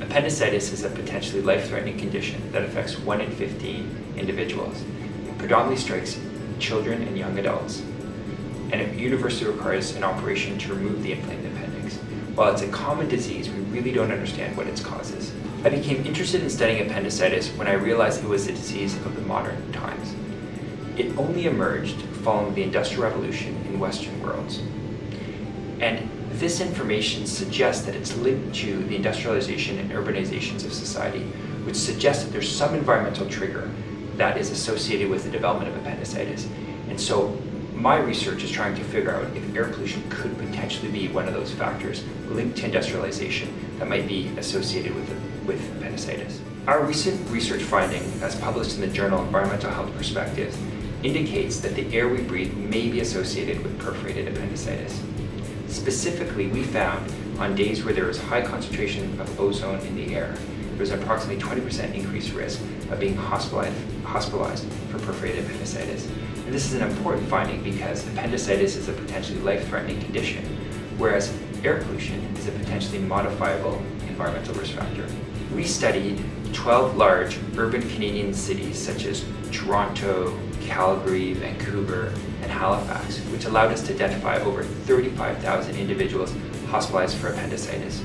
Appendicitis is a potentially life-threatening condition that affects 1 in 15 individuals. It predominantly strikes children and young adults, and it universally requires an operation to remove the inflamed appendix. While it's a common disease, we really don't understand what its cause is. I became interested in studying appendicitis when I realized it was a disease of the modern times. It only emerged following the Industrial Revolution in Western worlds. And this information suggests that it's linked to the industrialization and urbanizations of society, which suggests that there's some environmental trigger that is associated with the development of appendicitis. And so my research is trying to figure out if air pollution could potentially be one of those factors linked to industrialization that might be associated with appendicitis. Our recent research finding, as published in the journal Environmental Health Perspectives, indicates that the air we breathe may be associated with perforated appendicitis. Specifically, we found on days where there was high concentration of ozone in the air, there was approximately 20% increased risk of being hospitalized for perforated appendicitis. And this is an important finding because appendicitis is a potentially life-threatening condition, whereas air pollution is a potentially modifiable environmental risk factor. We studied 12 large urban Canadian cities such as Toronto, Calgary, Vancouver, and Halifax, which allowed us to identify over 35,000 individuals hospitalized for appendicitis.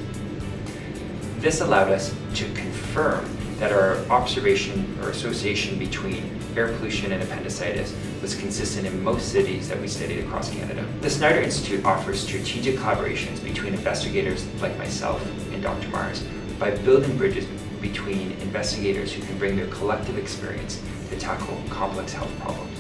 This allowed us to confirm that our observation or association between air pollution and appendicitis was consistent in most cities that we studied across Canada. The Snyder Institute offers strategic collaborations between investigators like myself and Dr. Mars by building bridges between investigators who can bring their collective experience to tackle complex health problems.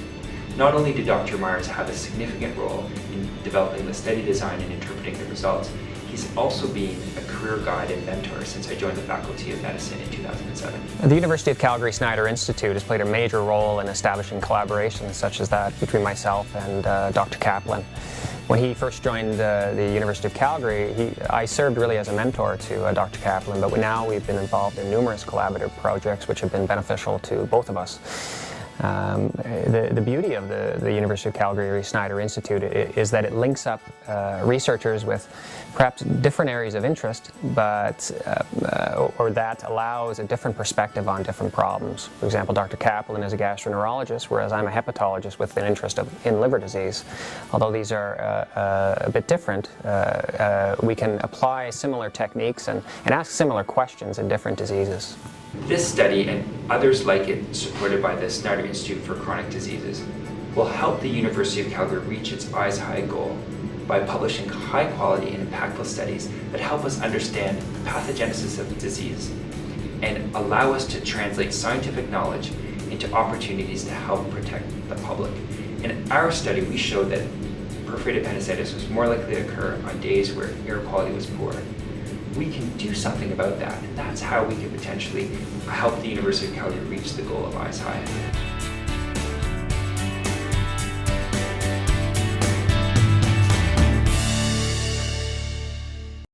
Not only did Dr. Mars have a significant role in developing the study design and interpreting the results, he's also been a career guide and mentor since I joined the Faculty of Medicine in 2007. The University of Calgary Snyder Institute has played a major role in establishing collaborations such as that between myself and Dr. Kaplan. When he first joined the University of Calgary, I served really as a mentor to Dr. Kaplan, but now we've been involved in numerous collaborative projects which have been beneficial to both of us. The beauty of the University of Calgary Snyder Institute is that it links up researchers with perhaps different areas of interest, but or that allows a different perspective on different problems. For example, Dr. Kaplan is a gastroenterologist, whereas I'm a hepatologist with an interest in liver disease. Although these are a bit different, we can apply similar techniques and ask similar questions in different diseases. This study and others like it supported by the Snyder Institute for Chronic Diseases will help the University of Calgary reach its Eyes High goal by publishing high quality and impactful studies that help us understand the pathogenesis of disease and allow us to translate scientific knowledge into opportunities to help protect the public. In our study, we showed that perforated appendicitis was more likely to occur on days where air quality was poor. We can do something about that, and that's how we can potentially help the University of Calgary reach the goal of Eyes High.